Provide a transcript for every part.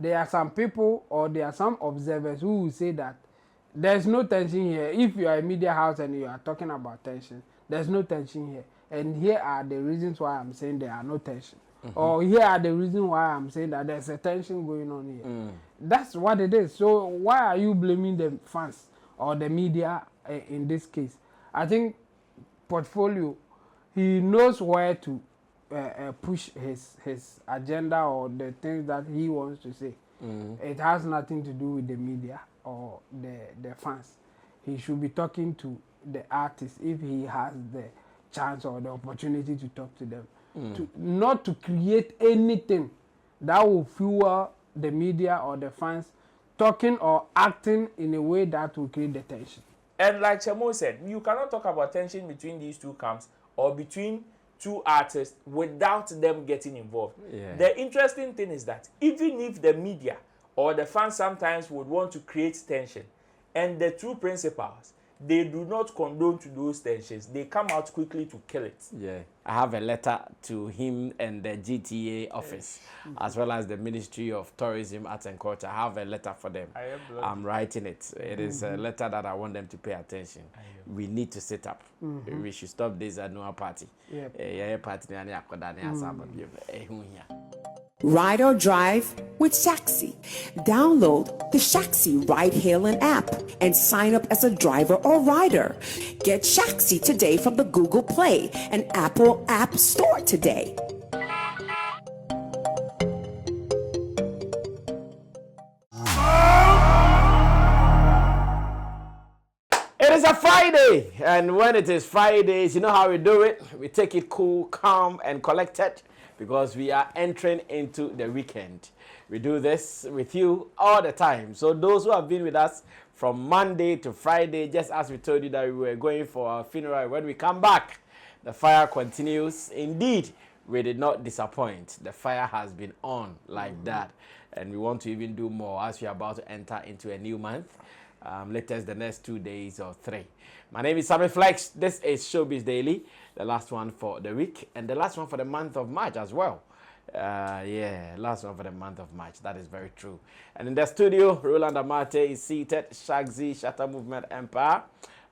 there are some people or there are some observers who will say that there's no tension here. If you are a media house and you are talking about tension, there's no tension here. And here are the reasons why I'm saying there are no tension. Or here are the reasons why I'm saying that there's a tension going on here. That's what it is. So why are you blaming the fans or the media in this case? I think Portfolio, he knows where to push his agenda or the things that he wants to say. It has nothing to do with the media or the fans. He should be talking to the artists if he has the chance or the opportunity to talk to them. Not to create anything that will fuel the media or the fans talking or acting in a way that will create the tension. And like Chemo said, you cannot talk about tension between these two camps or between two artists without them getting involved. Yeah. The interesting thing is that even if the media or the fans sometimes would want to create tension, and the two principals, they do not condone to those tensions. They come out quickly to kill it. Yeah. I have a letter to him and the GTA office, as well as the Ministry of Tourism, Arts and Culture. I have a letter for them. I'm writing it. It is a letter that I want them to pay attention. We need to sit up. We should stop this annual party. Ride or drive with Shaxi. Download the Shaxi ride-hailing app and sign up as a driver or rider. Get Shaxi today from the Google Play and Apple App Store today. It is a Friday, and when it is Fridays, you know how we do it. We take it cool, calm, and collected, because we are entering into the weekend. We do this with you all the time. So those who have been with us from Monday to Friday, just as we told you that we were going for our funeral, when we come back, the fire continues. Indeed, we did not disappoint. The fire has been on like that. And we want to even do more as we are about to enter into a new month. Latest the next 2 days or 3. My name is Sammy Flex. This is Showbiz Daily, the last one for the week and the last one for the month of March as well. Last one for the month of March. That is very true. And in the studio, Roland Amate is seated. Shagzy, Shatter Movement Empire,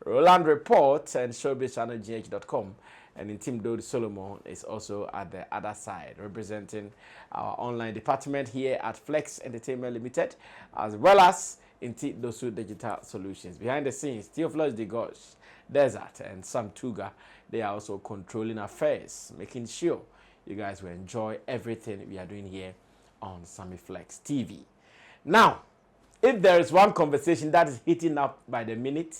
Roland Report, and ShowbizChannelGH.com. And in Team Dodi Solomon is also at the other side, representing our online department here at Flex Entertainment Limited, as well as in Dosu Digital Solutions. Behind the scenes, Theophilus de Gosh, Desert, and Sam Tuga, they are also controlling affairs, making sure you guys will enjoy everything we are doing here on Sammy Flex TV. Now, if there is one conversation that is heating up by the minute,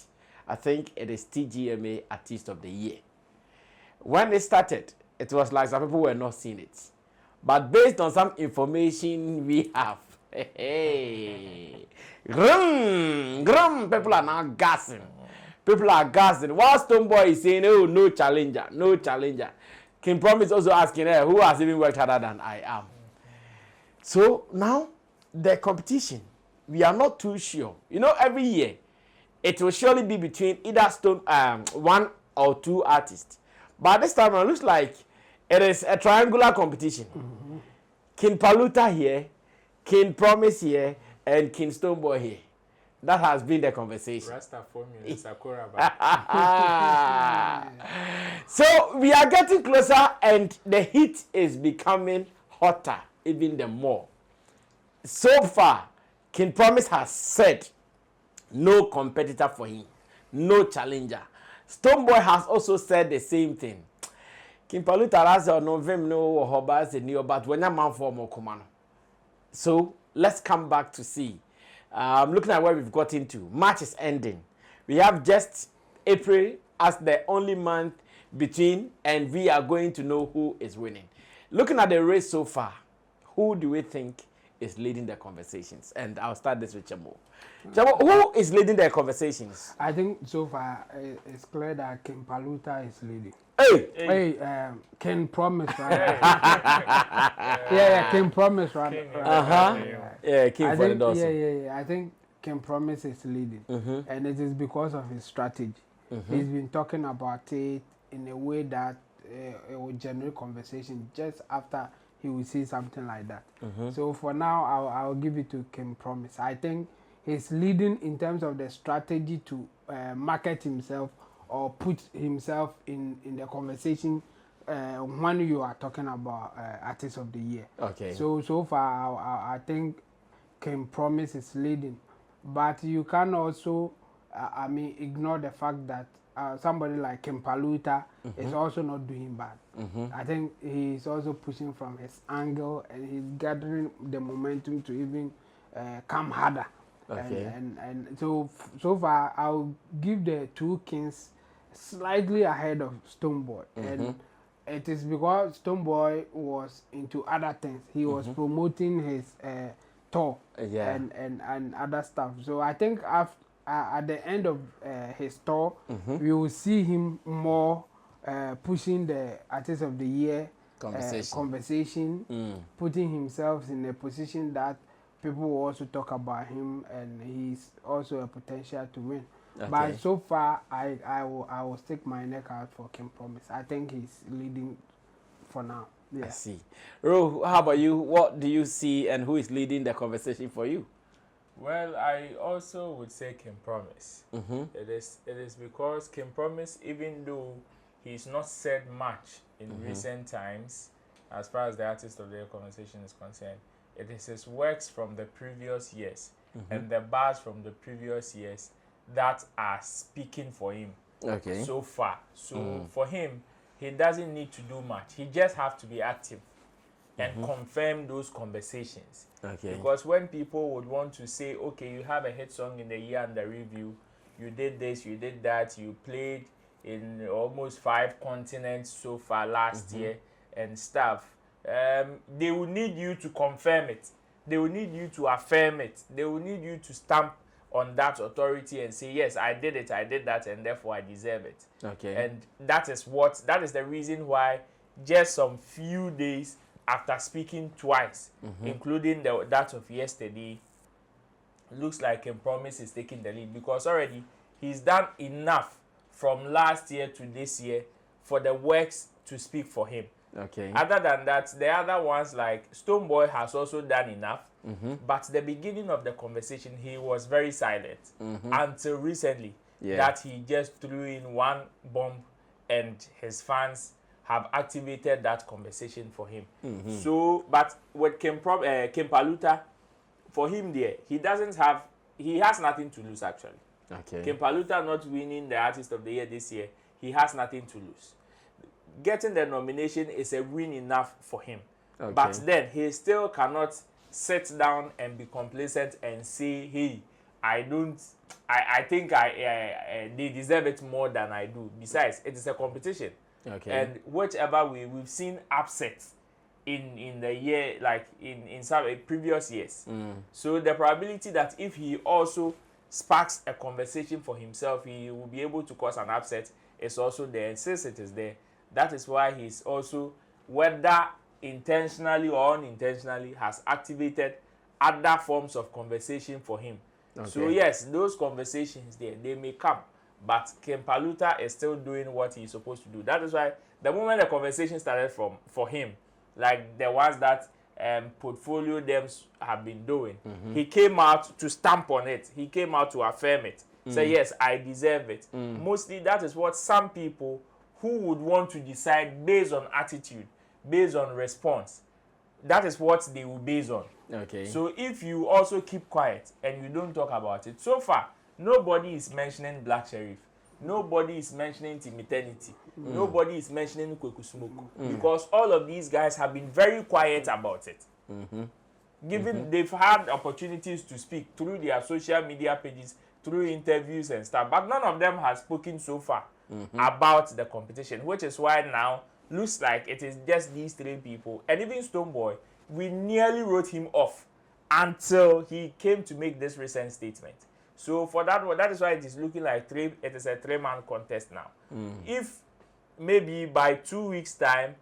I think it is TGMA Artist of the Year. When it started, it was like some people were not seeing it. But based on some information we have, people are now gassing. People are gassing. While Stonebwoy is saying, oh, no challenger, no challenger. King Promise also asking, hey, who has even worked harder than I am? So now, the competition, we are not too sure. You know, every year, it will surely be between either one or two artists. But this time, it looks like it is a triangular competition. King Paluta here, King Promise here, and King Stonebwoy here. That has been the conversation. Rasta formula, Sakura. So we are getting closer, and the heat is becoming hotter, even the more. So far, King Promise has said no competitor for him, no challenger. Stonebwoy has also said the same thing. King Paluta has no vim no hobas in new, but when a man for more command. So let's come back to see. Looking at where we've got into. March is ending. We have just April as the only month between, and we are going to know who is winning. Looking at the race so far, who do we think is leading the conversations? And I'll start this with Chamo. Chamo, who is leading the conversations? I think so far it's clear that King Paluta is leading. Hey, King Promise, right? King Promise, right? King for the Dawson. I think King Promise is leading, and it is because of his strategy. He's been talking about it in a way that it will generate conversation just after he will say something like that. So for now, I'll give it to Kim Promise. I think he's leading in terms of the strategy to market himself or put himself in the conversation when you are talking about Artist of the Year. Okay. So far, I think Kim Promise is leading, but you can also, ignore the fact that somebody like Kim Paluta is also not doing bad. I think he's also pushing from his angle and he's gathering the momentum to even come harder. Okay. And so far, I'll give the two kings slightly ahead of Stonebwoy. And it is because Stonebwoy was into other things. He was promoting his tour and other stuff. So I think at the end of his tour, we will see him more pushing the Artist of the Year conversation, putting himself in a position that people will also talk about him, and he's also a potential to win. Okay. But so far, I will stick my neck out for Kim Promise. I think he's leading for now. Yeah. I see. Ro, how about you? What do you see, and who is leading the conversation for you? Well, I also would say Kim Promise. It is because Kim Promise, even though he's not said much in recent times, as far as the Artist of the Year conversation is concerned, it is his works from the previous years and the bars from the previous years that are speaking for him so far. So for him, he doesn't need to do much. He just have to be active and confirm those conversations. Okay. Because when people would want to say, okay, you have a hit song in the year under review, you did this, you did that, you played in almost 5 continents so far last year and stuff, they will need you to confirm it. They will need you to affirm it. They will need you to stamp on that authority and say, yes, I did it, I did that, and therefore I deserve it. Okay. And that is the reason why just some few days after speaking twice, including that of yesterday, looks like Kim Promise is taking the lead, because already he's done enough from last year to this year for the works to speak for him. Okay. Other than that, the other ones like Stonebwoy has also done enough, but the beginning of the conversation, he was very silent until recently that he just threw in one bomb and his fans have activated that conversation for him. So, but with Kim Paluta, for him there, he has nothing to lose actually. Okay. Kim Paluta not winning the Artist of the Year this year, he has nothing to lose. Getting the nomination is a win enough for him. Okay. But then he still cannot sit down and be complacent and say, hey, I think they deserve it more than I do. Besides, it is a competition. Okay. And whichever we've seen upsets in the year, like in some previous years. So the probability that if he also sparks a conversation for himself, he will be able to cause an upset is also there. And since it is there, that is why he's also, whether intentionally or unintentionally, has activated other forms of conversation for him. Okay. So yes, those conversations there, they may come, but Kim Paluta is still doing what he's supposed to do. That is why the moment the conversation started for him, like the ones that Portfolio Dems have been doing, he came out to stamp on it. He came out to affirm it. Say, yes, I deserve it. Mostly that is what some people who would want to decide based on attitude, based on response, that is what they will base on. Okay. So if you also keep quiet and you don't talk about it, so far, nobody is mentioning Black Sheriff. Nobody is mentioning Timiternity. Nobody is mentioning Kweku Smoke. Because all of these guys have been very quiet about it. They've had opportunities to speak through their social media pages, through interviews and stuff, but none of them has spoken so far about the competition, which is why now looks like it is just these 3 people. And even Stonebwoy, we nearly wrote him off until he came to make this recent statement. So for that one, that is why it is looking like it is a 3-man contest now. If maybe by 2 weeks' time,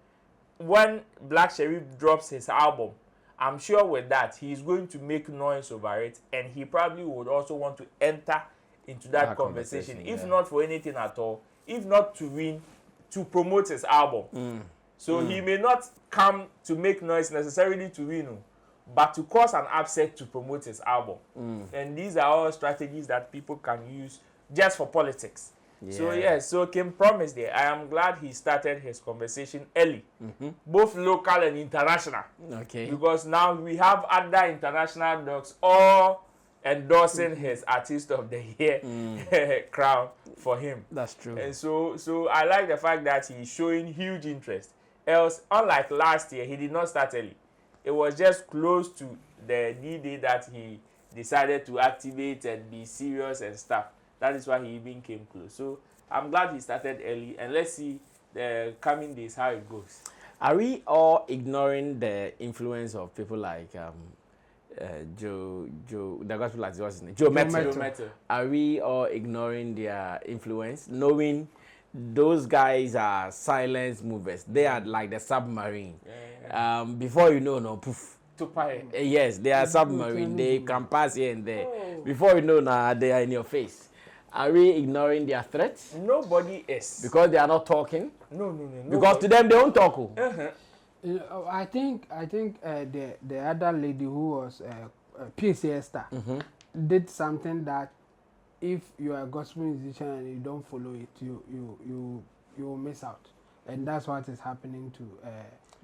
when Black Sheriff drops his album, I'm sure with that, he's going to make noise over it, and he probably would also want to enter into that conversation, if not for anything at all, if not to win, to promote his album. So he may not come to make noise necessarily to win, but to cause an upset to promote his album. And these are all strategies that people can use just for politics. Yeah. So yes, so Kim promised there. I am glad he started his conversation early, both local and international. Okay. Because now we have other international dogs all endorsing his Artist of the Year crown for him. That's true. And so I like the fact that he's showing huge interest. Else, unlike last year, he did not start early. It was just close to the D-Day that he decided to activate and be serious and stuff. That is why he even came close. So I'm glad he started early, and let's see the coming days how it goes. Are we all ignoring the influence of people like the gospel artist, what's his name? Joe Mettle. Are we all ignoring their influence, knowing those guys are silence movers? They are like the submarine. Before you know, no poof. Yes, they are submarine. They can pass here and there. Before you know, they are in your face. Are we ignoring their threats? Nobody is. Because they are not talking? No. Because to them, they don't talk. I think the other lady who was PCS star did something that if you are a gospel musician and you don't follow it, you will miss out. And that's what is happening to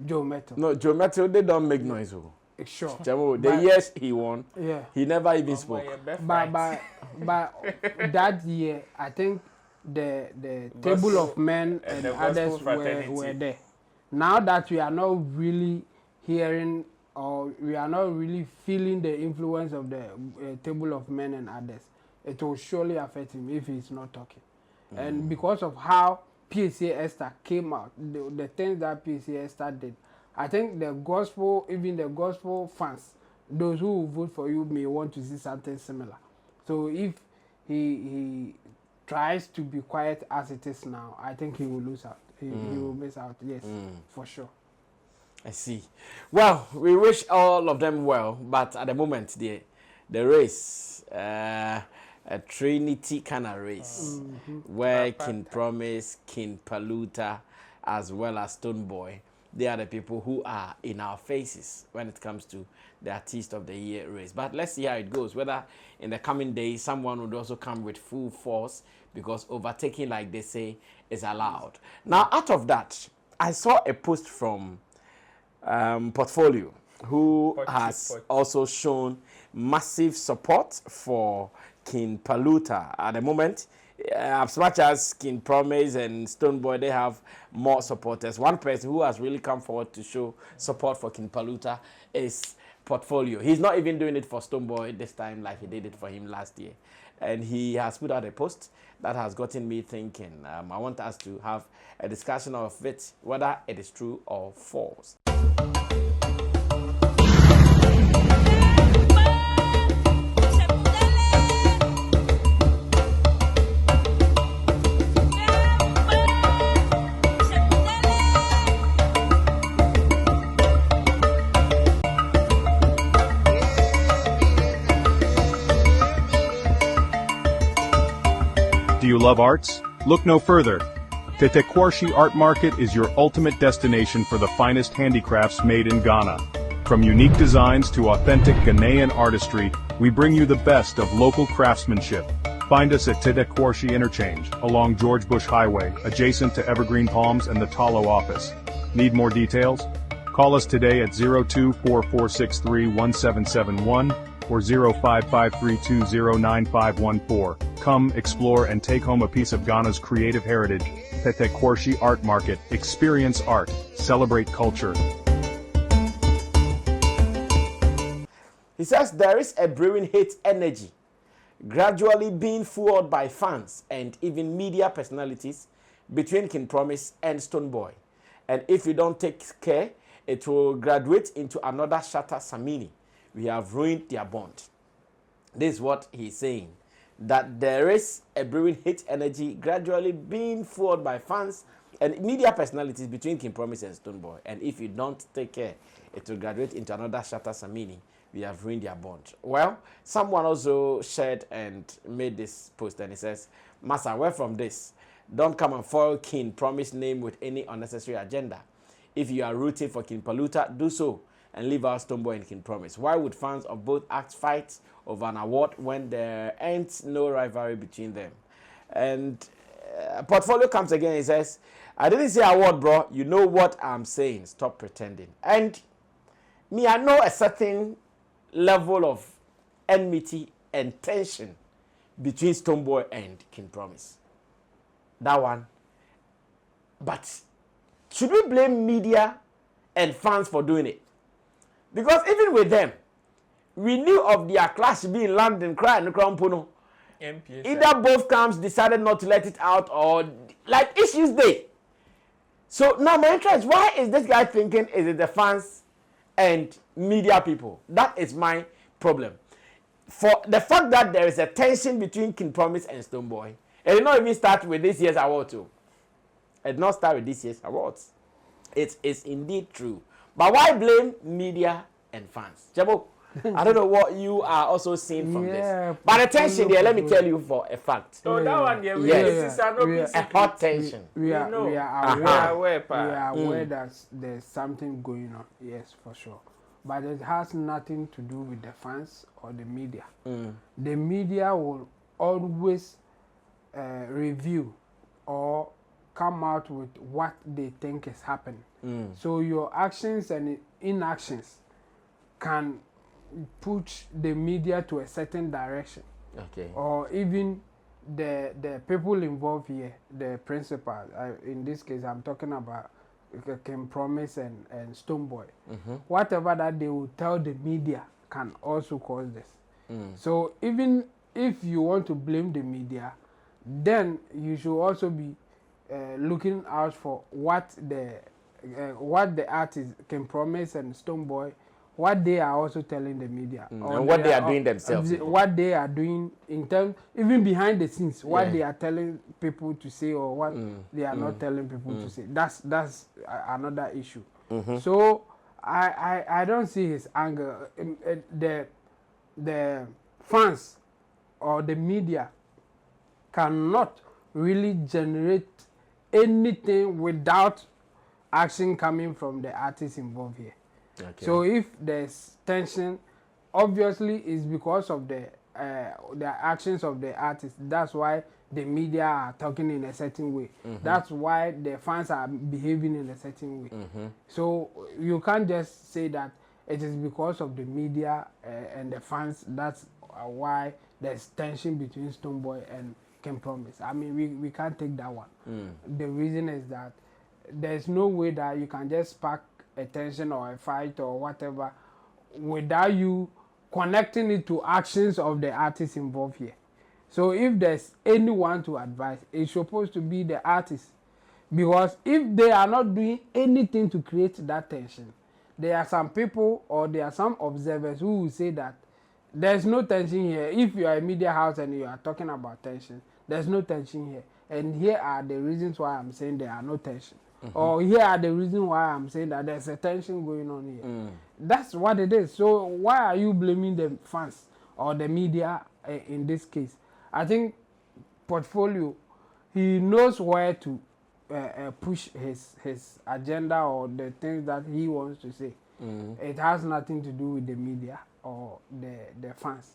Joe Mettle. No, Joe Mettle, they don't make noise. Sure. The years he won, he never even spoke. But that year, I think the table of men and others were there. Now that we are not really hearing or we are not really feeling the influence of the table of men and others, it will surely affect him if he's not talking. And because of how PSA Esther came out, the things that PSA Esther did, I think the gospel, even the gospel fans, those who will vote for you may want to see something similar. So if he tries to be quiet as it is now, I think he will lose out. He will miss out, yes, for sure. I see. Well, we wish all of them well, but at the moment, the race, a Trinity kind of race, where King Promise, King Paluta, as well as Stonebwoy, they are the people who are in our faces when it comes to the Artist of the Year race. But let's see how it goes, whether in the coming days someone would also come with full force, because overtaking, like they say, is allowed. Now, out of that, I saw a post from Portfolio, who has also shown massive support for King Paluta at the moment. As much as King Promise and Stonebwoy, they have more supporters. One person who has really come forward to show support for King Paluta is Portfolio. He's not even doing it for Stonebwoy this time like he did it for him last year. And he has put out a post that has gotten me thinking. I want us to have a discussion of it, whether it is true or false. Do you love arts? Look no further. Tetekwarshi Art Market is your ultimate destination for the finest handicrafts made in Ghana. From unique designs to authentic Ghanaian artistry, we bring you the best of local craftsmanship. Find us at Tetekwarshi Interchange, along George Bush Highway, adjacent to Evergreen Palms and the Talo office. Need more details? Call us today at 0244631771 or 0553209514. Come, explore, and take home a piece of Ghana's creative heritage. Tetekwarshi Art Market. Experience art. Celebrate culture. He says there is a brewing hate energy, gradually being fueled by fans and even media personalities between King Promise and Stonebwoy. And if you don't take care, it will graduate into another Shatta Samini. We have ruined their bond. This is what he's saying, that there is a brewing hate energy gradually being fueled by fans and media personalities between King Promise and Stonebwoy. And if you don't take care, it will graduate into another Shatta Samini. We have ruined their bond. Well, someone also shared and made this post, and he says, Massa, away from this, don't come and foil King Promise name with any unnecessary agenda. If you are rooting for King Paluta, do so and leave out Stonebwoy and King Promise. Why would fans of both acts fight over an award when there ain't no rivalry between them? And Portfolio comes again. He says, I didn't say award, bro. You know what I'm saying. Stop pretending. And me, I know a certain level of enmity and tension between Stonebwoy and King Promise. That one. But should we blame media and fans for doing it? Because even with them, we knew of their clash being London cry and Crown Puno. Either both camps decided not to let it out or like issues there. So now my interest, why is this guy thinking is it the fans and media people? That is my problem. For the fact that there is a tension between King Promise and Stonebwoy, it did not even start with this year's award too. It did not start with this year's awards. It is indeed true. But why blame media and fans? Jabo, I don't know what you are also seeing from this. But the tension there, let me tell you for a fact. So that one there, Yes. a Hot tension. We are aware that there's something going on, yes, for sure. But it has nothing to do with the fans or the media. The media will always review or come out with what they think is happening. So your actions and inactions can push the media to a certain direction. Okay. Or even the people involved here, the principal, in this case I'm talking about King Promise and Stonebwoy. Whatever that they will tell the media can also cause this. So even if you want to blame the media, then you should also be looking out for what the artists King Promise and Stonebwoy, what they are also telling the media, and what they are doing themselves, what they are doing in terms, even behind the scenes, what they are telling people to say or what they are not telling people to say. That's another issue. So I don't see his anger. The fans or the media cannot really generate anything without action coming from the artists involved here. Okay. So if there's tension, obviously it's because of the actions of the artists. That's why the media are talking in a certain way. That's why the fans are behaving in a certain way. So you can't just say that it is because of the media and the fans. That's why there's tension between Stonebwoy and King Promise. I mean, we can't take that one. The reason is that there's no way that you can just spark a tension or a fight or whatever without you connecting it to actions of the artists involved here. So if there's anyone to advise, it's supposed to be the artists. Because if they are not doing anything to create that tension, there are some people or there are some observers who will say that there's no tension here. If you are a media house and you are talking about tension, there's no tension here. And here are the reasons why I'm saying there are no tension. Or here are the reasons why I'm saying that there's a tension going on here. That's what it is. So why are you blaming the fans or the media in this case? I think Portfolio, he knows where to push his agenda or the things that he wants to say. It has nothing to do with the media or the fans.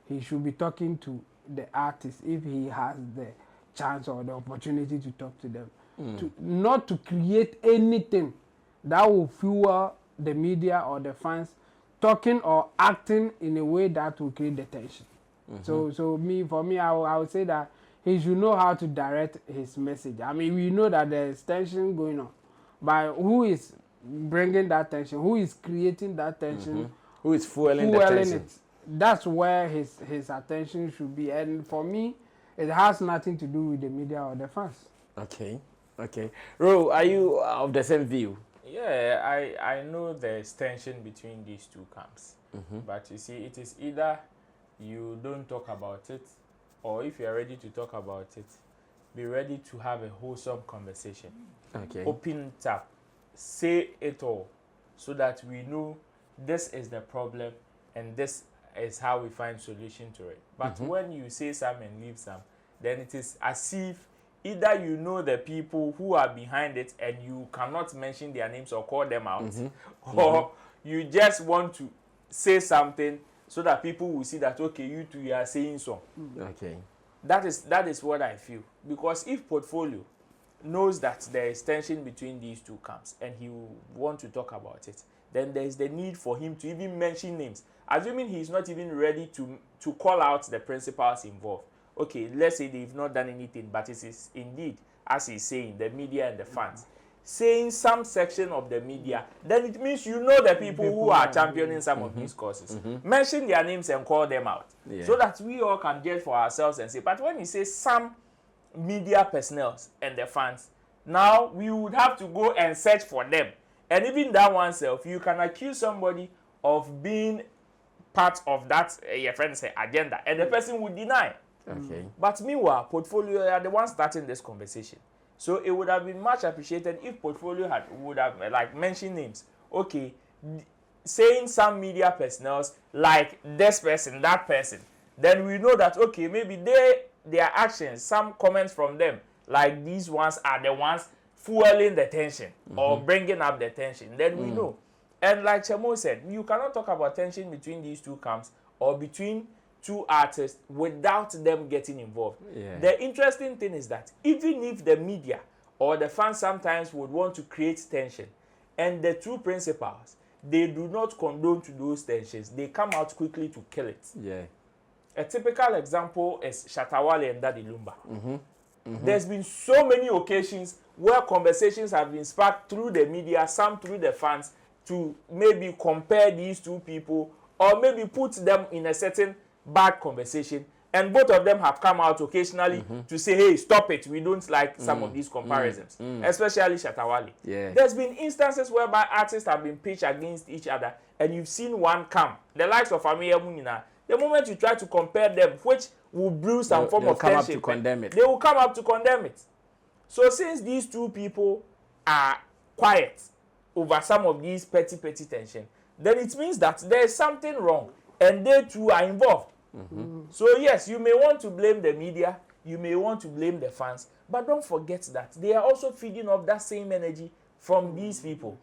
He should be talking to the artists if he has the chance or the opportunity to talk to them. Not to create anything that will fuel the media or the fans talking or acting in a way that will create the tension. So for me, I would say that he should know how to direct his message. I mean, we know that there's tension going on, but who is bringing that tension? Who is creating that tension? Who is fueling the tension? It? That's where his attention should be. And for me, it has nothing to do with the media or the fans. Okay. Ro, are you of the same view? Yeah, I know there's tension between these two camps. But you see, it is either you don't talk about it, or if you're ready to talk about it, be ready to have a wholesome conversation. Okay. Open it up. Say it all so that we know this is the problem and this is how we find solution to it. But when you say some and leave some, then it is as if either you know the people who are behind it and you cannot mention their names or call them out, or you just want to say something so that people will see that, okay, you two, you are saying so. Okay. That is what I feel. Because if Portfolio knows that there is tension between these two camps and he will want to talk about it, then there is the need for him to even mention names. Assuming he is not even ready to call out the principals involved. Okay, let's say they've not done anything, but it is indeed, as he's saying, the media and the fans. Saying some section of the media, then it means you know the people who are championing some of these causes. Mention their names and call them out. So that we all can judge for ourselves and say, but when you say some media personnel and the fans, now we would have to go and search for them. And even that oneself, you can accuse somebody of being part of that your friend say agenda, and the person would deny. Okay. But meanwhile, Portfolio are the ones starting this conversation. So it would have been much appreciated if Portfolio would have like mentioned names. Okay, saying some media personnel like this person, that person, then we know that okay, maybe their actions, some comments from them, like these ones are the ones fueling the tension or bringing up the tension. Then we know. And like Chemo said, you cannot talk about tension between these two camps or between two artists without them getting involved. Yeah. The interesting thing is that even if the media or the fans sometimes would want to create tension, and the two principals, they do not condone to those tensions, they come out quickly to kill it. Yeah. A typical example is Shatawale and Daddy Lumba. There's been so many occasions where conversations have been sparked through the media, some through the fans, to maybe compare these two people or maybe put them in a certain bad conversation, and both of them have come out occasionally to say, hey, stop it, we don't like some of these comparisons, especially Shatawale. Yeah. There's been instances whereby artists have been pitched against each other and you've seen one come, the likes of Amiya Munina. The moment you try to compare them, which will brew some form of come tension, up to condemn it. they will come up to condemn it. So since these two people are quiet over some of these petty tension, then it means that there is something wrong and they too are involved. So yes, you may want to blame the media, you may want to blame the fans, but don't forget that they are also feeding off that same energy from these people.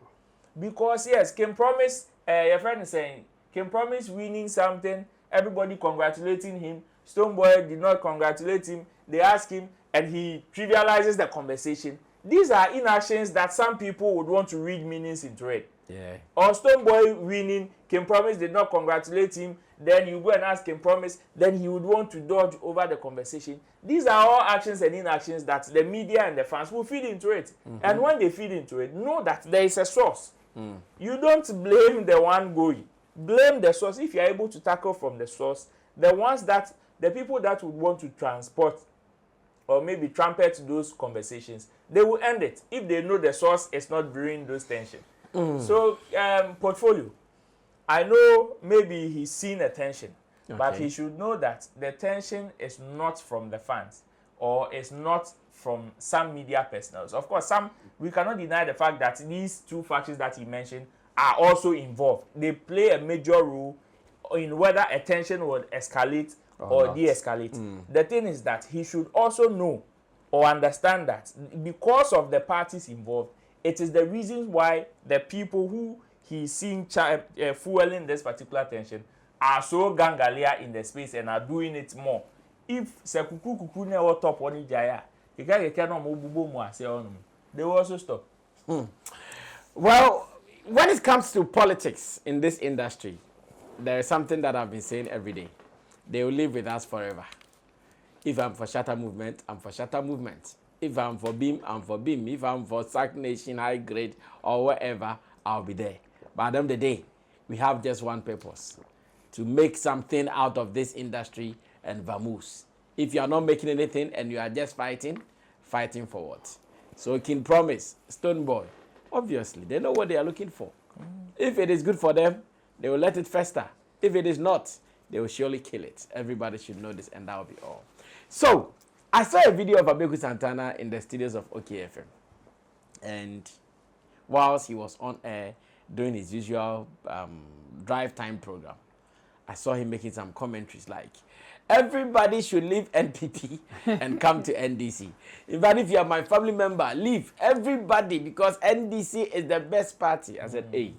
Because yes, Kim Promise, your friend is saying, Kim Promise winning something, everybody congratulating him, Stonebwoy did not congratulate him, they ask him, and he trivializes the conversation. These are inactions that some people would want to read meanings into it. Yeah. Or Stonebwoy winning, Kim Promise did not congratulate him, then you go and ask Kim Promise, then he would want to dodge over the conversation. These are all actions and inactions that the media and the fans will feed into it. And when they feed into it, know that there is a source. You don't blame the one going. Blame the source. If you are able to tackle from the source, the people that would want to transport or maybe trumpet those conversations, they will end it if they know the source is not brewing those tensions. So, Portfolio, I know maybe he's seen a tension, but he should know that the tension is not from the fans or is not from some media personnel. Of course, we cannot deny the fact that these two factions that he mentioned are also involved. They play a major role in whether a tension will escalate or de-escalate. The thing is that he should also know or understand that because of the parties involved, it is the reasons why the people who he's seeing fueling this particular tension are so gangalia in the space and are doing it more. If Sekuku never top one jaya, they will also stop. Well, when it comes to politics in this industry, there is something that I've been saying every day. They will live with us forever. If I'm for Shatter Movement, I'm for Shatter Movement. If I'm for Beam, I'm for Beam. If I'm for Sack Nation, High Grade, or whatever, I'll be there. But at the end of the day, we have just one purpose: to make something out of this industry and vamoose. If you are not making anything and you are just fighting for what? So King Promise, Stonebwoy, obviously, they know what they are looking for. If it is good for them, they will let it fester. If it is not, they will surely kill it. Everybody should know this, and that will be all. So, I saw a video of Abeku Santana in the studios of OKFM. And whilst he was on air doing his usual drive time program, I saw him making some commentaries like, everybody should leave NPP and come to NDC. In fact, if you are my family member, leave everybody because NDC is the best party. I said, hey.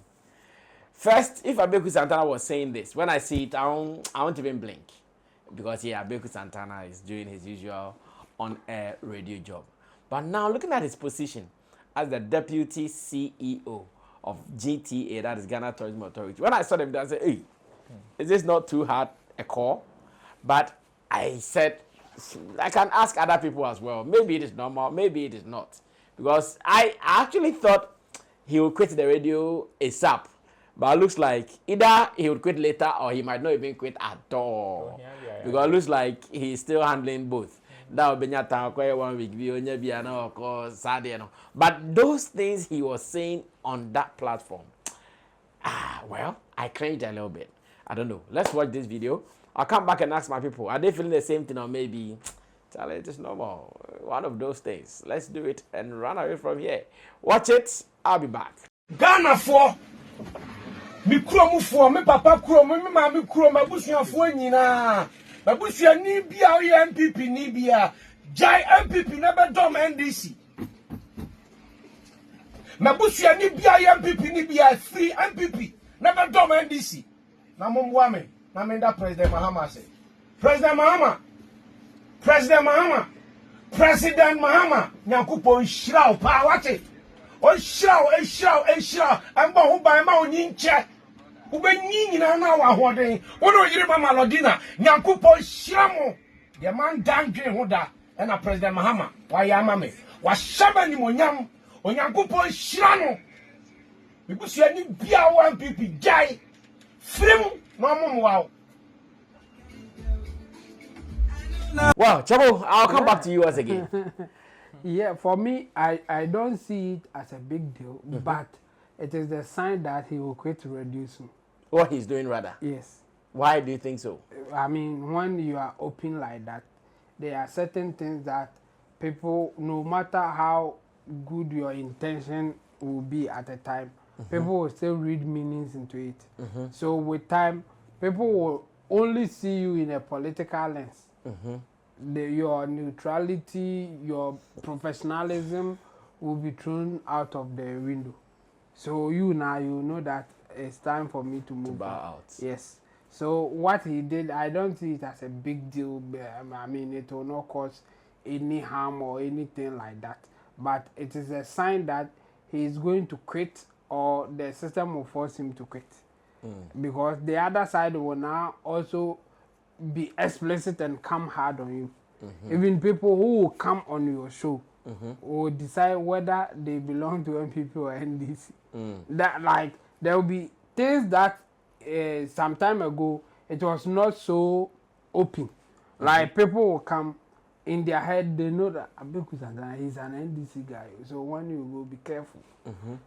First, if Abeku Santana was saying this, when I see it, I won't even blink. Because yeah, Abeku Santana is doing his usual on-air radio job. But now, looking at his position as the deputy CEO of GTA, that is Ghana Tourism Authority, when I saw them, I said, hey, is this not too hard a call? But I said, I can ask other people as well. Maybe it is normal, maybe it is not. Because I actually thought he would quit the radio ASAP. But it looks like either he would quit later or he might not even quit at all. Because it looks like he's still handling both. That would be 1 week. But those things he was saying on that platform, well, I cringed a little bit. I don't know. Let's watch this video. I'll come back and ask my people, are they feeling the same thing or maybe, Charlie, it is normal. One of those things. Let's do it and run away from here. Watch it. I'll be back. Ghana for me kuro for me papa kuro me mama kuro mabusia for nyina mabusia ni bia o MPP ni bia jai MPP never dom NDC mabusia ni bia MPP ni bia free MPP never dom NDC na momwa me na menda President Mahama say President Mahama nyankopon shiraw pa wate o shiraw amba ho ban ma onyinche ubenyi nyina na wa hoden wono yire mama lodina nyankopon shiramo the man dangwe ho da na President Mahama wa ya mame wa shaba ni monyam onyankopon shirano bibusia ni bia wa MPP jai frem no momwa. Well, Chabo, I'll come back to you once again. Yeah, for me, I don't see it as a big deal, but it is the sign that he will quit radio soon. What he's doing, rather? Yes. Why do you think so? I mean, when you are open like that, there are certain things that people, no matter how good your intention will be at the time, people will still read meanings into it. So with time, people will only see you in a political lens. Your neutrality, your professionalism will be thrown out of the window. So you know that it's time for me to move bow out. Yes. So what he did, I don't see it as a big deal. I mean, it will not cause any harm or anything like that. But it is a sign that he is going to quit or the system will force him to quit. Because the other side will now also be explicit and come hard on you. Even people who will come on your show will decide whether they belong to MPP or NDC. That like there will be things that some time ago it was not so open. Like people will come in their head, they know that Abeku Santana is an NDC guy. So when you go, be careful.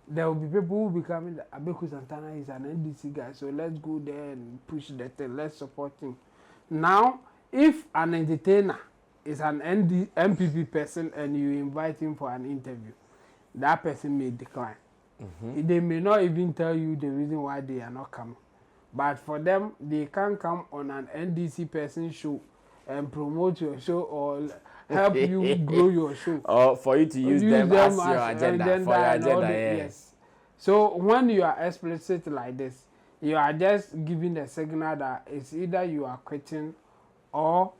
There will be people who will be coming that Abeku Santana is an NDC guy. So let's go there and push that thing. Let's support him. Now, if an entertainer is an MPP person and you invite him for an interview, that person may decline. They may not even tell you the reason why they are not coming. But for them, they can come on an NDC person show and promote your show or help you grow your show. Or for you to use them as your agenda, for your agenda, yes. So when you are explicit like this, you are just giving the signal that it's either you are quitting or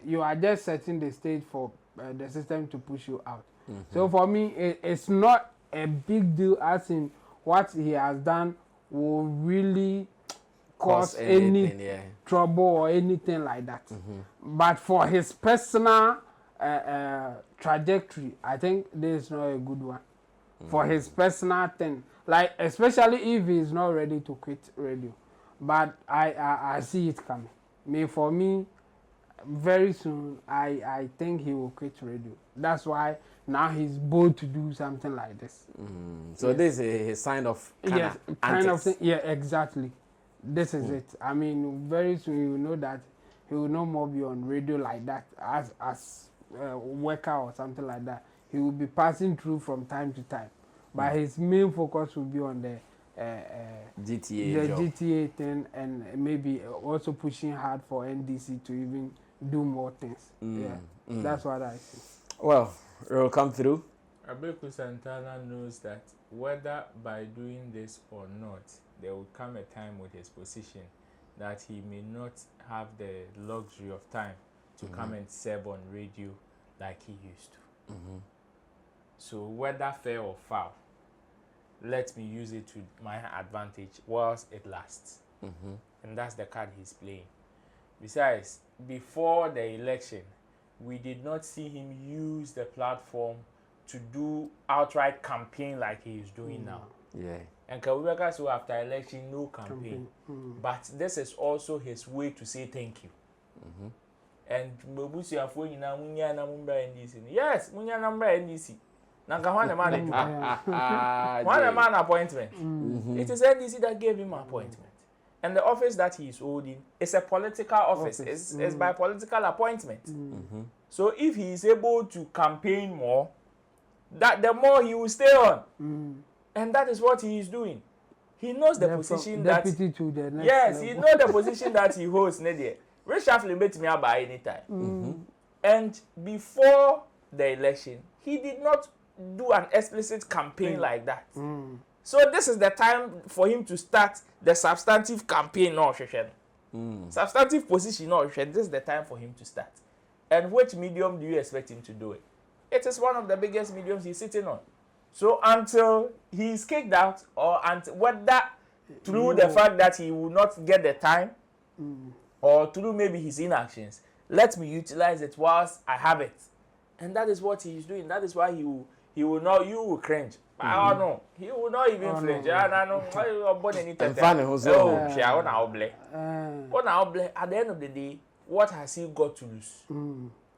you are just setting the stage for the system to push you out. So for me, it's not a big deal as in what he has done will really cause any trouble or anything like that. But for his personal trajectory, I think this is not a good one. For his personal thing, like especially if he's not ready to quit radio. But I see it coming. For me, very soon, I think he will quit radio. That's why now he's bold to do something like this. So this is a sign of kind of thing. Yeah, exactly. This is it. I mean, very soon you know that he will no more be on radio like that as a worker or something like that. He will be passing through from time to time. But his main focus will be on the GTA job. GTA thing, and maybe also pushing hard for NDC to even do more things. That's what I see. Well, we'll come through. Abeku Santana knows that whether by doing this or not, there will come a time with his position that he may not have the luxury of time to come and serve on radio like he used to. So whether fair or foul, let me use it to my advantage whilst it lasts. And that's the card he's playing. Besides, before the election, we did not see him use the platform to do outright campaign like he is doing now. Yeah. And Kawubeka, so after election, no campaign. But this is also his way to say thank you. And Mobusi Afoni na munya na mumbra NDC. Yes, munya na mumbra NDC. Nanka one man appointment. It is NDC that gave him appointment. And the office that he is holding is a political office. It's by political appointment. So if he is able to campaign more, that the more he will stay on. And that is what he is doing. He knows the position that deputy to the next yes, level. he knows the position that he holds. Reshuffling made me by any time. And before the election, he did not do an explicit campaign like that. So this is the time for him to start the substantive campaign. Substantive position. This is the time for him to start. And which medium do you expect him to do it? It is one of the biggest mediums he's sitting on. So until he is kicked out, or until whether through the fact that he will not get the time, or through maybe his inactions, let me utilize it whilst I have it. And that is what he is doing. That is why he will not, you will cringe. I don't know. He will not even flinch. I know. At the end of the day, what has he got to lose?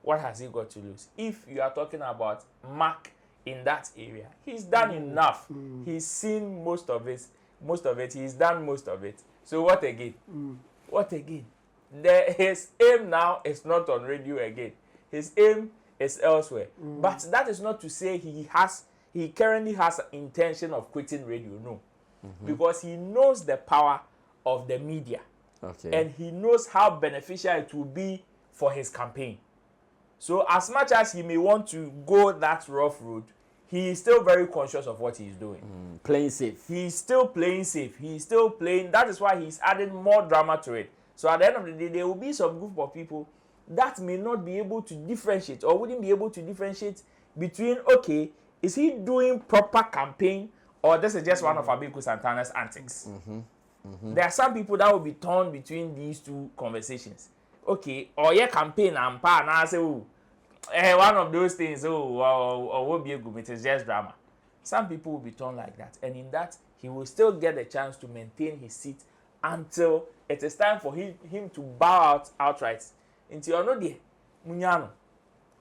What has he got to lose? If you are talking about Mark in that area, he's done enough. He's seen most of it. He's done most of it. So what again? What again? His aim now is not on radio again. His aim is elsewhere. But that is not to say he currently has an intention of quitting radio. No. Because he knows the power of the media. And he knows how beneficial it will be for his campaign. So as much as he may want to go that rough road, he is still very conscious of what he is doing. Playing safe. He's still playing safe. He's still playing. That is why he's adding more drama to it. So at the end of the day, there will be some group of people that may not be able to differentiate, or wouldn't be able to differentiate between, okay, is he doing proper campaign, or this is just one of Abeku Santana's antics? There are some people that will be torn between these two conversations. Okay, or your campaign and pa now say, one of those things, or will be a good, it is just drama. Some people will be torn like that, and in that he will still get a chance to maintain his seat until it is time for him to bow out outright. Until you know the Munyano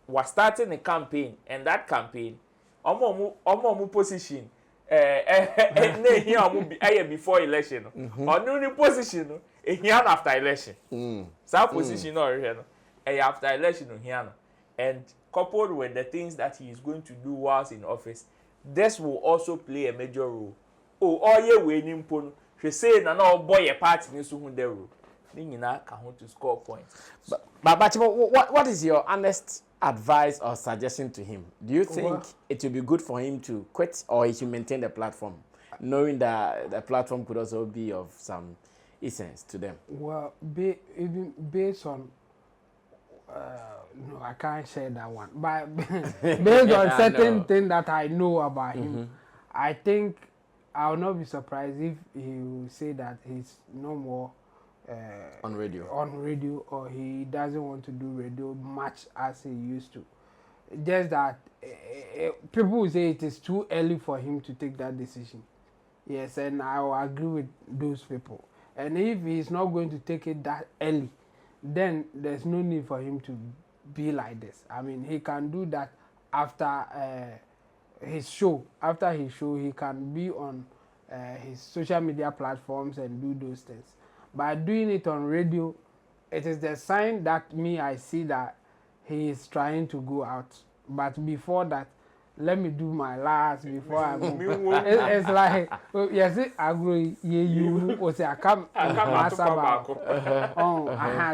was starting a campaign, and that campaign, omo position, before election, or no position, after election. Some position or after election, and coupled with the things that he is going to do whilst in office, this will also play a major role. She say na no boy a party ni so hu dero. Ni nyina ka ho to score points. But what is your honest advice or suggestion to him? Do you think it will be good for him to quit, or he should maintain the platform, knowing that the platform could also be of some essence to them? Well, even based on no, I can't say that one. But based on certain things that I know about him, I think I will not be surprised if he will say that he's no more on radio, or he doesn't want to do radio much as he used to. Just that people will say it is too early for him to take that decision. Yes, and I will agree with those people. And if he's not going to take it that early, then there's no need for him to be like this. I mean, he can do that after his show. After his show, he can be on his social media platforms and do those things. By doing it on radio, it is the sign that I see that he is trying to go out. But before that, let me do my last before I move. It's like, yes, I agree. You or say I come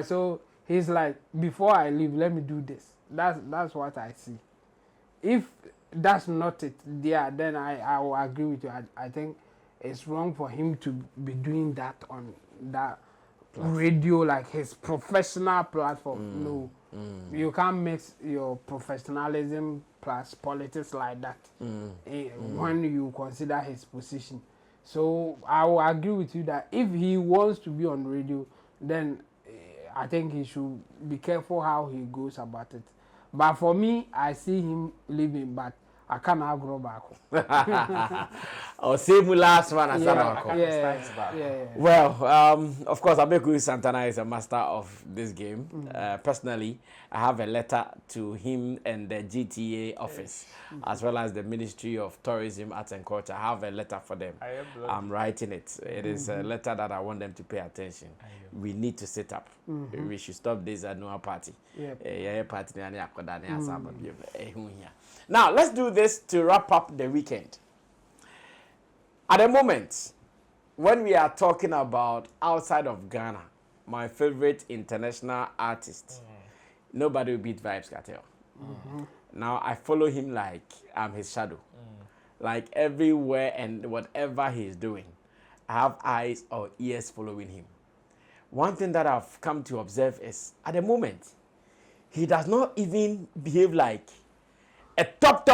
so he's like, before I leave, let me do this. That's what I see. If that's not it, yeah, then I will agree with you. I think it's wrong for him to be doing that on that radio, like his professional platform. No, you can't mix your professionalism plus politics like that when you consider his position. So I will agree with you that if he wants to be on radio, then I think he should be careful how he goes about it. But for me, I see him leaving, but I cannot grow back. Or same last one as Well, of course, Abeku Santana is a master of this game. Personally, I have a letter to him and the GTA office, as well as the Ministry of Tourism, Arts and Culture. I have a letter for them. I'm writing it. It is a letter that I want them to pay attention. We need to sit up. We should stop this annual party. Now, let's do this to wrap up the weekend. At the moment, when we are talking about outside of Ghana, my favorite international artist, nobody will beat Vybz Kartel. Now, I follow him like I'm his shadow. Like everywhere and whatever he's doing, I have eyes or ears following him. One thing that I've come to observe is, at the moment, he does not even behave like a top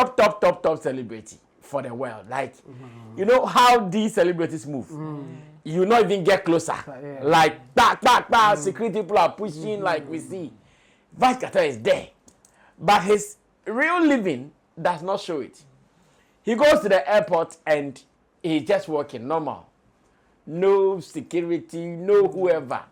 celebrity for the world. Like, you know how these celebrities move? You not even get closer. Like, security people are pushing like we see. Vybz Kartel is there. But his real living does not show it. He goes to the airport and he's just working normal. No security, no whoever.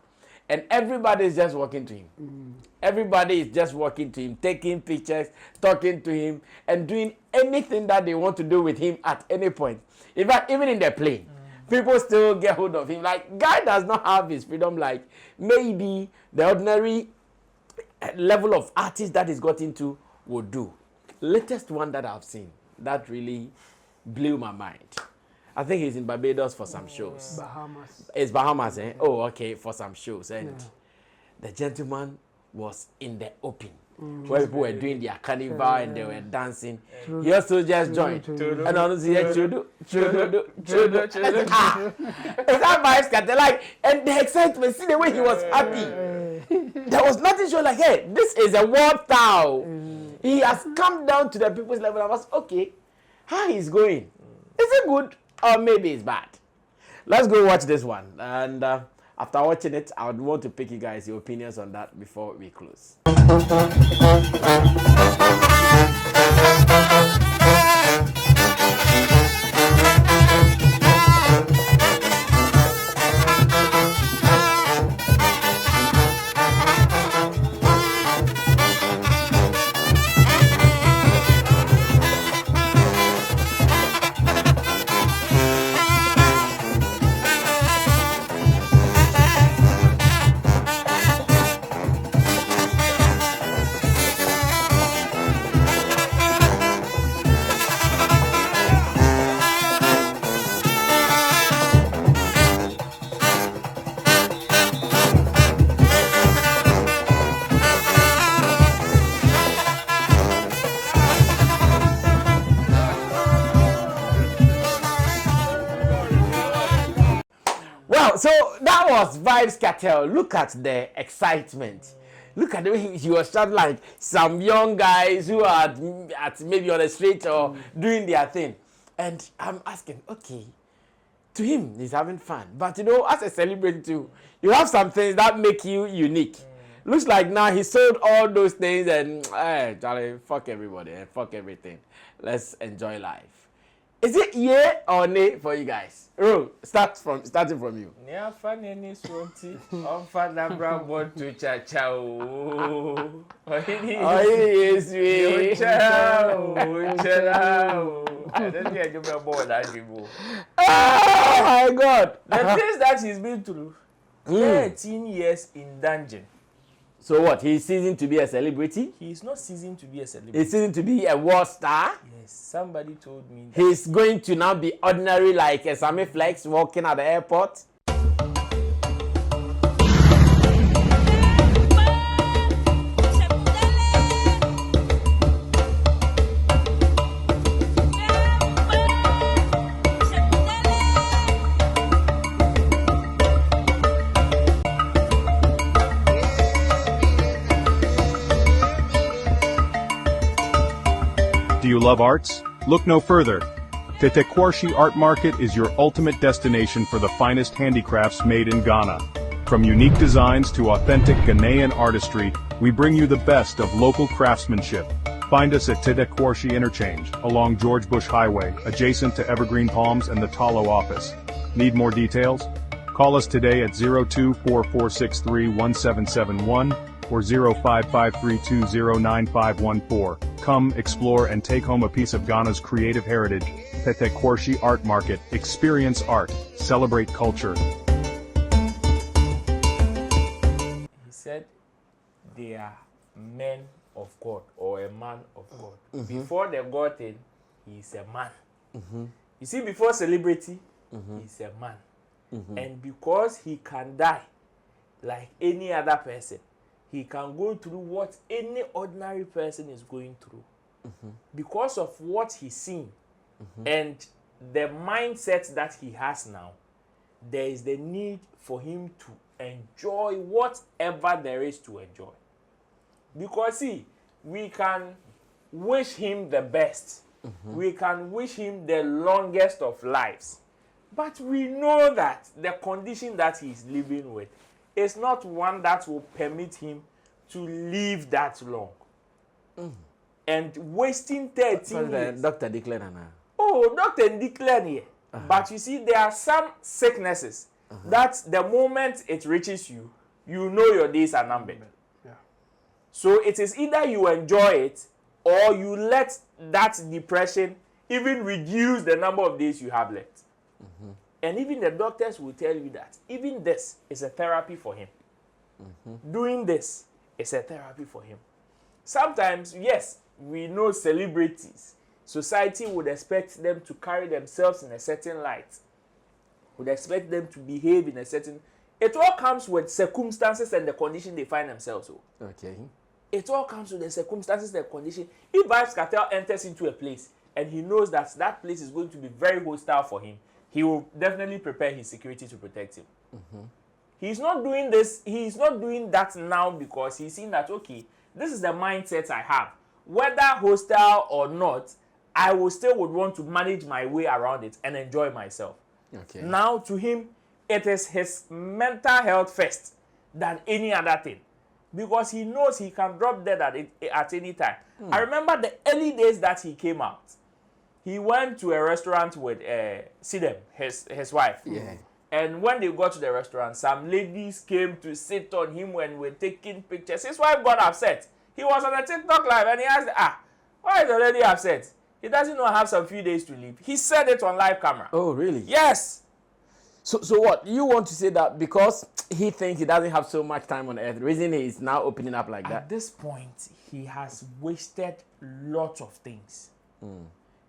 And everybody is just walking to him. Everybody is just walking to him, taking pictures, talking to him, and doing anything that they want to do with him at any point. In fact, even in the plane, people still get hold of him. Like, guy does not have his freedom like maybe the ordinary level of artist that he's got into would do. Latest one that I've seen that really blew my mind. I think he's in Barbados for some shows. Bahamas. It's Bahamas, eh? Oh, okay, for some shows. And the gentleman was in the open, where people were doing their carnival and they were dancing. He also just joined. And honestly, is that Vybz Kartel? Like, and the excitement, see the way he was happy. There was nothing showing like, hey, this is a world star. He has come down to the people's level. I was, okay, how he's going? Is it good? Or maybe it's bad. Let's go watch this one. And after watching it, I would want to pick you guys your opinions on that before we close. So that was Vybz Kartel. Look at the excitement. Look at the way he was shouting like some young guys who are at maybe on the street or doing their thing. And I'm asking, okay, to him, he's having fun. But you know, as a celebrity too, you have some things that make you unique. Looks like now he sold all those things and, hey, Charlie, fuck everybody and fuck everything. Let's enjoy life. Is it yay or nay for you guys? Oh, starting from you. Yeah, funny any swanty. On Fanabra want to cha-chow. Oh, yes, we. Ciao. I don't think you're more than you. Oh my God. The things that he's been through. 13 years in dungeon. So what? He's ceasing to be a celebrity? He is not ceasing to be a celebrity. He's ceasing to be a world star? Yes, somebody told me that. He's going to now be ordinary like a Sammy Flex walking at the airport? Do you love arts? Look no further. Tetekwarshi Art Market is your ultimate destination for the finest handicrafts made in Ghana. From unique designs to authentic Ghanaian artistry, we bring you the best of local craftsmanship. Find us at Tetekwarshi Interchange, along George Bush Highway, adjacent to Evergreen Palms and the Talo office. Need more details? Call us today at 0244631771 or 0553209514. Come, explore, and take home a piece of Ghana's creative heritage. Tetekwarshi Art Market. Experience art. Celebrate culture. He said they are men of God or a man of God. Before the God thing, he is a man. You see, before celebrity, he is a man. And because he can die like any other person, he can go through what any ordinary person is going through. Because of what he's seen and the mindset that he has now, there is the need for him to enjoy whatever there is to enjoy. Because see, we can wish him the best. We can wish him the longest of lives. But we know that the condition that he's living with is not one that will permit him to live that long. And wasting 13 years. Dr. Declan. Oh, Dr. Declan here. But you see, there are some sicknesses that the moment it reaches you, you know your days are numbered. Yeah. So it is either you enjoy it or you let that depression even reduce the number of days you have left. And even the doctors will tell you that even this is a therapy for him. Doing this is a therapy for him. Sometimes, yes, we know celebrities. Society would expect them to carry themselves in a certain light. Would expect them to behave in a certain... It all comes with circumstances and the condition they find themselves in. Okay. It all comes with the circumstances and the condition. If Vybz Kartel enters into a place and he knows that that place is going to be very hostile for him, he will definitely prepare his security to protect him. He's not doing this, he's not doing that now because he's seen that, okay, this is the mindset I have. Whether hostile or not, I will still would want to manage my way around it and enjoy myself. Okay. Now, to him, it is his mental health first than any other thing. Because he knows he can drop dead at any time. I remember the early days that he came out. He went to a restaurant with Sidem, his wife. Yeah. And when they got to the restaurant, some ladies came to sit on him when we were taking pictures. His wife got upset. He was on a TikTok live and he asked, why is the lady upset? He doesn't know I have some few days to live. He said it on live camera. Oh, really? Yes. So what? You want to say that because he thinks he doesn't have so much time on earth, the reason he is now opening up like that? At this point, he has wasted lots of things.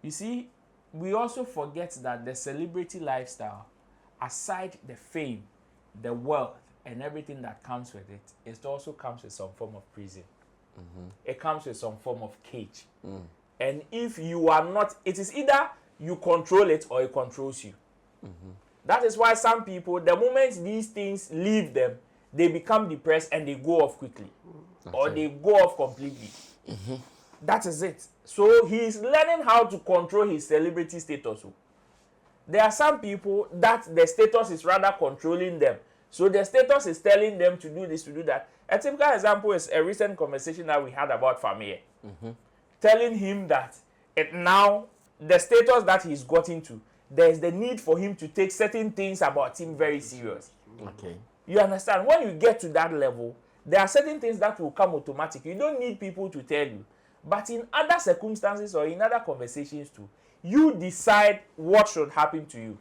You see, we also forget that the celebrity lifestyle, aside the fame, the wealth, and everything that comes with it, it also comes with some form of prison. It comes with some form of cage. And if you are not, it is either you control it or it controls you. That is why some people, the moment these things leave them, they become depressed and they go off quickly. Or they go off completely. That is it. So he is learning how to control his celebrity status. There are some people that the status is rather controlling them. So the status is telling them to do this, to do that. A typical example is a recent conversation that we had about Famille. Telling him that now the status that he's got into, there is the need for him to take certain things about him very serious. Okay. You understand? When you get to that level, there are certain things that will come automatic. You don't need people to tell you. But in other circumstances or in other conversations too, you decide what should happen to you.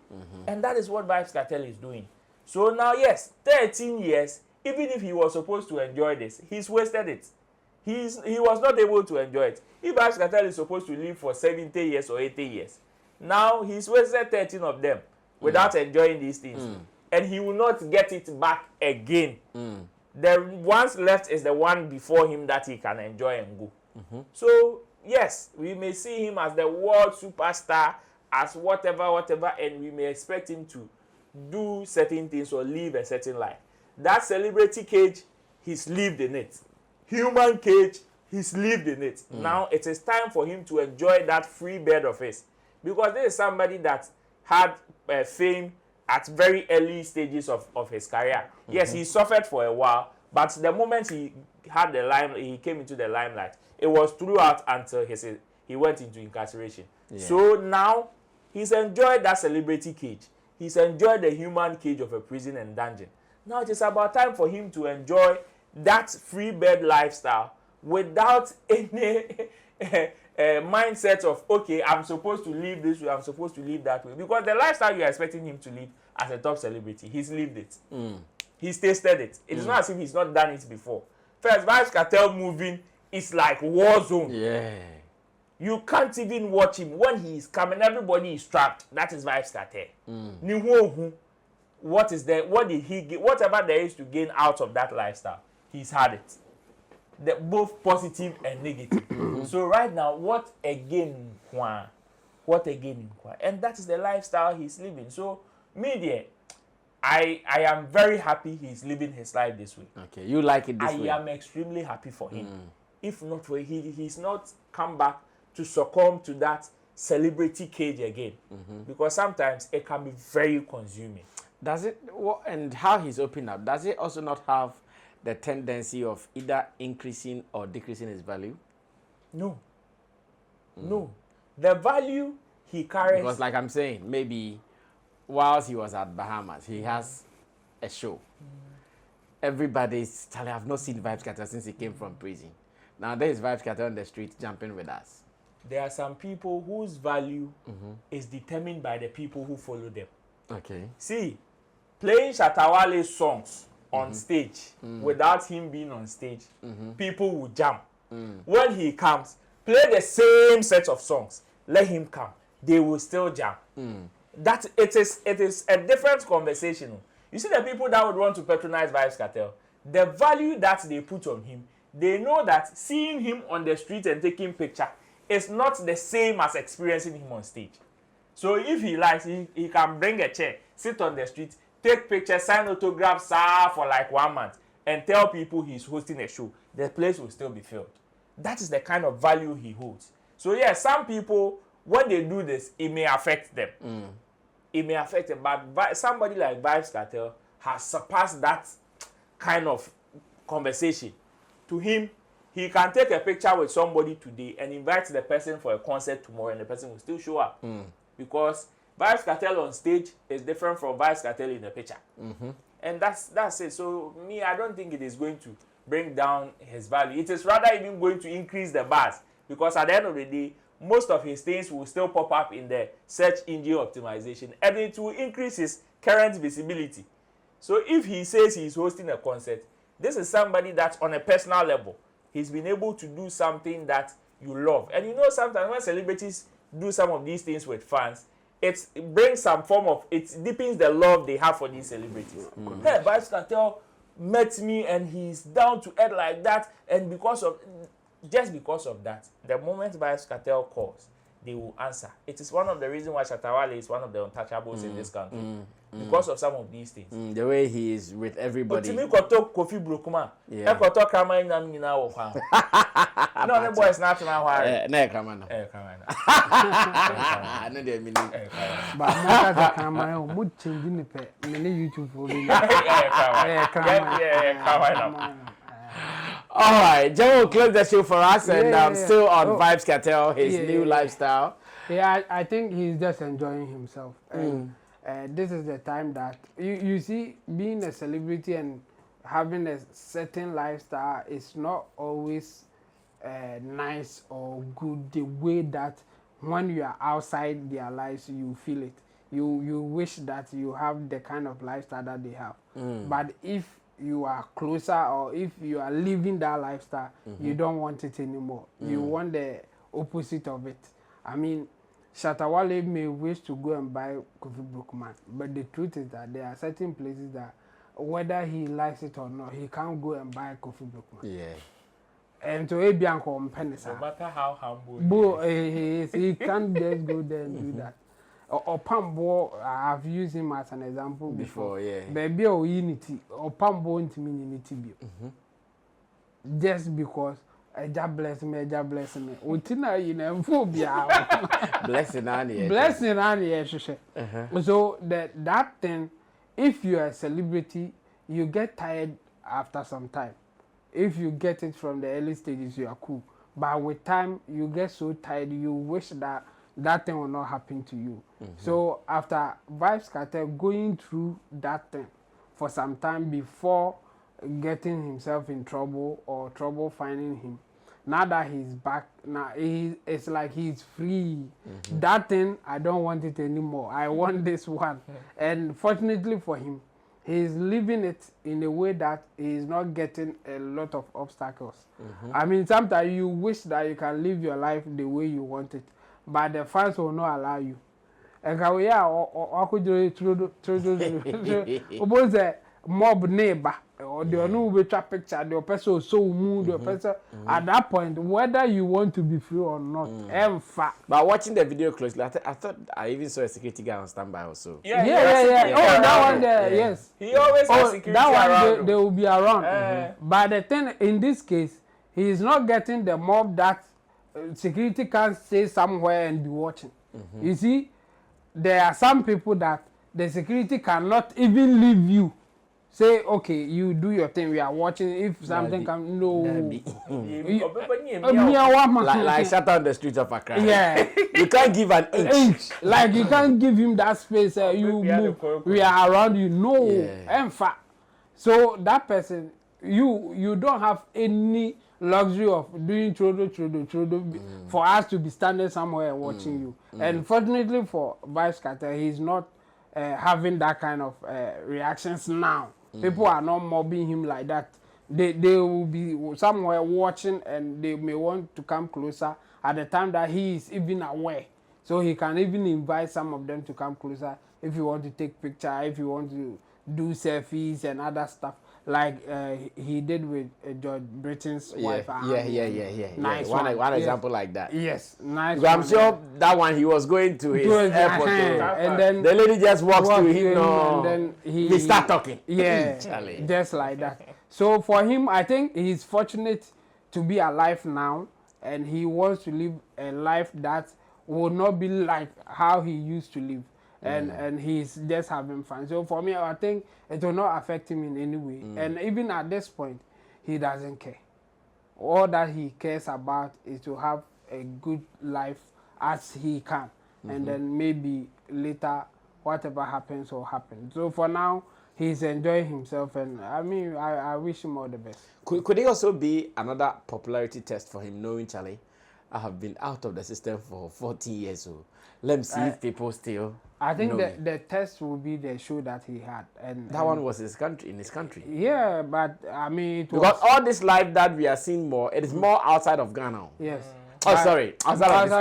And that is what Vybz Kartel is doing. So now, yes, 13 years even if he was supposed to enjoy this, he's wasted it. He was not able to enjoy it. If Vybz Kartel is supposed to live for 70 years or 80 years, now he's wasted 13 of them without enjoying these things. And he will not get it back again. The ones left is the one before him that he can enjoy and go. So, yes, we may see him as the world superstar, as whatever, and we may expect him to do certain things or live a certain life. That celebrity cage, he's lived in it. Human cage, he's lived in it. Now it is time for him to enjoy that free bed of his. Because there is somebody that had fame at very early stages of his career. Yes, he suffered for a while, but the moment he had he came into the limelight, it was throughout until he went into incarceration. So now he's enjoyed that celebrity cage. He's enjoyed the human cage of a prison and dungeon. Now it is about time for him to enjoy that free bed lifestyle without any mindset of, okay, I'm supposed to live this way, I'm supposed to live that way. Because the lifestyle you're expecting him to live as a top celebrity, he's lived it. He's tasted it. It is not as if he's not done it before. First, Vybz Kartel moving is like war zone. Yeah. You can't even watch him. When he is coming, everybody is trapped. That is Vybz Kartel. What is there? What did he get? Whatever there is to gain out of that lifestyle, he's had it. Both positive and negative. So right now, what again? And that is the lifestyle he's living. So media, I am very happy he's living his life this way. Okay, you like it this way? I am extremely happy for him. If not for he's not come back to succumb to that celebrity cage again. Because sometimes it can be very consuming. Does it, and how he's opened up, does it also not have the tendency of either increasing or decreasing its value? No. No. The value he carries... Because like I'm saying, maybe whilst he was at Bahamas, he has a show. Everybody's telling, I've not seen Vybz Kartel since he came from prison. Now there is Vybz Kartel on the street jumping with us. There are some people whose value is determined by the people who follow them. Okay. See, playing Shatawale's songs on stage without him being on stage, people will jump. When he comes, play the same set of songs, let him come, they will still jump. That it is a different conversation. You see the people that would want to patronize Vybz Kartel, the value that they put on him, they know that seeing him on the street and taking picture is not the same as experiencing him on stage. So if he likes, he can bring a chair, sit on the street, take pictures, sign autographs for like 1 month, and tell people he's hosting a show. The place will still be filled. That is the kind of value he holds. So yes, some people, when they do this, it may affect them. It may affect them, but somebody like Vybz Kartel has surpassed that kind of conversation. To him, he can take a picture with somebody today and invite the person for a concert tomorrow, and the person will still show up. Because Vybz Kartel on stage is different from Vybz Kartel in the picture. And that's it. So me, I don't think it is going to bring down his value. It is rather even going to increase the buzz, because at the end of the day, most of his things will still pop up in the search engine optimization, and it will increase his current visibility. So if he says he's hosting a concert, this is somebody that on a personal level, he's been able to do something that you love. And you know, sometimes when celebrities do some of these things with fans, it brings some form of, it deepens the love they have for these celebrities. Hey, Vybz Kartel met me and he's down to earth like that, and just because of that, the moment Vybz Kartel calls, they will answer. It is one of the reasons why Shatawale is one of the untouchables in this country. Because of some of these things. The way he is with everybody. Kofi Brokuma. Yeah. Krama ina mina wo kwa. No, the boy is not now. Na Krama no. Krama. No dey mean. But na ka Krama o mo change ni pe me YouTube for me. Krama. All right, Joe will close the show for us, and still on Vybz Kartel, his new lifestyle. Yeah, I think he's just enjoying himself. This is the time that you see, being a celebrity and having a certain lifestyle is not always nice or good the way that when you are outside their lives you feel it. You wish that you have the kind of lifestyle that they have. But if you are closer or if you are living that lifestyle, you don't want it anymore. You want the opposite of it. I mean, Shatawale may wish to go and buy Kofi Brookman, but the truth is that there are certain places that whether he likes it or not, he can't go and buy Kofi Brookman. Yeah. And to Abian companies, no matter how humble he is, he can't just go there and do that. Or Pambo, I've used him as an example before. Yeah. Baby or unity, or Pambo into unity. Just because God bless me, God bless me. Utina, you know, phobia. Blessing Annie. Blessing Annie, so that thing, if you are a celebrity, you get tired after some time. If you get it from the early stages, you are cool. But with time, you get so tired, you wish that that thing will not happen to you. So after Vybz Kartel going through that thing for some time before getting himself in trouble or trouble finding him, now that he's back, now it's like he's free. That thing, I don't want it anymore. I want this one. And fortunately for him, he's living it in a way that he's not getting a lot of obstacles. I mean, sometimes you wish that you can live your life the way you want it, but the fans will not allow you. And mob neighbor or the no will picture the person so mood the person at that point, whether you want to be free or not, But watching the video closely, I thought I even saw a security guy on standby also. Yeah. Oh, that one there, yes. He always has security that around. one they will be around. But the thing in this case, he is not getting the mob that security can stay somewhere and be watching. You see, there are some people that the security cannot even leave you. Say, okay, you do your thing, we are watching. If something comes, no. Like shut down the streets of Accra. Yeah. You can't give an inch. Like you can't give him that space. You move. We are around you. No. In fact. So that person, you don't have any luxury of doing chodo for us to be standing somewhere watching you. And fortunately for Vybz Kartel, he's not having that kind of reactions now. People are not mobbing him like that. They will be somewhere watching and they may want to come closer at the time that he is even aware. So he can even invite some of them to come closer if you want to take picture, if you want to do selfies and other stuff like he did with George Britain's wife. Nice one example like that. Yes, nice. I'm sure that one he was going to his airport and then the lady just walks to him and then he start talking. Yeah, just like that. So for him, I think he's fortunate to be alive now, and he wants to live a life that will not be like how he used to live. And he's just having fun. So for me, I think it will not affect him in any way. And even at this point, he doesn't care. All that he cares about is to have a good life as he can. And then maybe later, whatever happens will happen. So for now, he's enjoying himself. And I mean, I wish him all the best. Could it also be another popularity test for him, knowing Charlie, I have been out of the system for 14 years. So let me see if people still... I think the test will be the show that he had, and that one was in his country. Yeah, but I mean, because all this life that we are seeing more, it is more outside of Ghana. Yes. Outside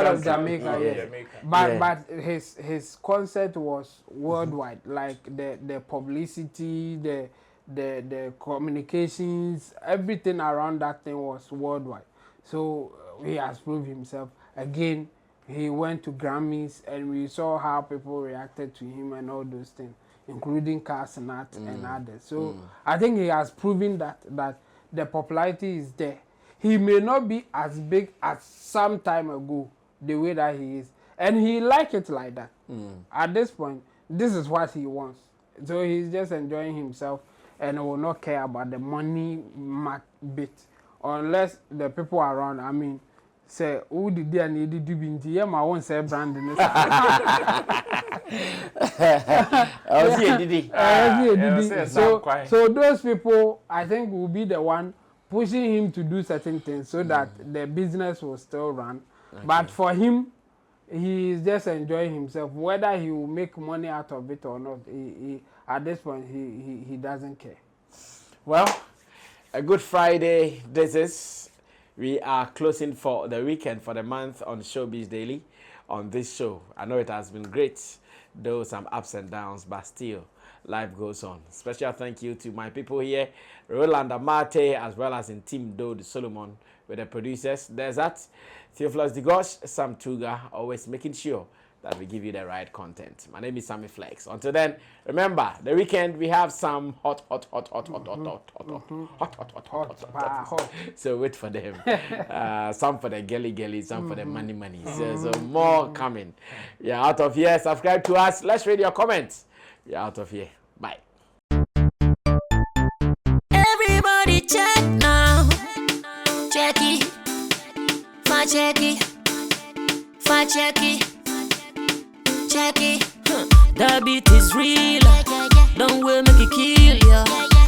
of Jamaica. Yes. But his concert was worldwide. Like the publicity, the communications, everything around that thing was worldwide. So he has proved himself again. He went to Grammys and we saw how people reacted to him and all those things, including Casanat and others. So I think he has proven that the popularity is there. He may not be as big as some time ago, the way that he is. And he like it like that. At this point, this is what he wants. So he's just enjoying himself and will not care about the money bit. Unless the people around, I mean, say, who did they need to be into? Yeah, my own say brand in this. So those people, I think, will be the one pushing him to do certain things so that the business will still run. Okay. But for him, he is just enjoying himself. Whether he will make money out of it or not, at this point, he doesn't care. Well, a good Friday. This is. We are closing for the weekend for the month on Showbiz Daily on this show. I know it has been great, though some ups and downs, but still, life goes on. Special thank you to my people here, Roland Amate, as well as in Team Dode Solomon with the producers. There's that, Theophilus Digosh, Sam Tuga, always making sure that we give you the right content. My name is Sammy Flex. Until then, remember, the weekend we have some hot. So wait for them. Some for the gelly, some for the money. So more coming. We are out of here. Subscribe to us. Let's read your comments. We are out of here. Bye. Everybody check now. Check it. Fact check it. Fact check it. Check it. The beat is real. Don't wait, make it kill ya.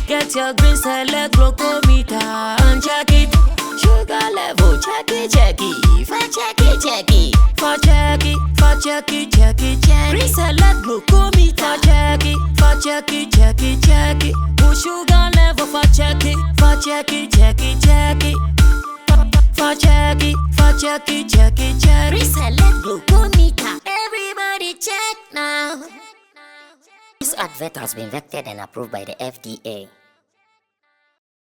Get your green select glucometer and check it. Sugar level, check it. Fact check it. Fact check it. Green select glucometer. Fact check it. Put sugar level, fact check it. Fact check it. Reselect glucometer. Everybody check now. This advert has been vetted and approved by the FDA.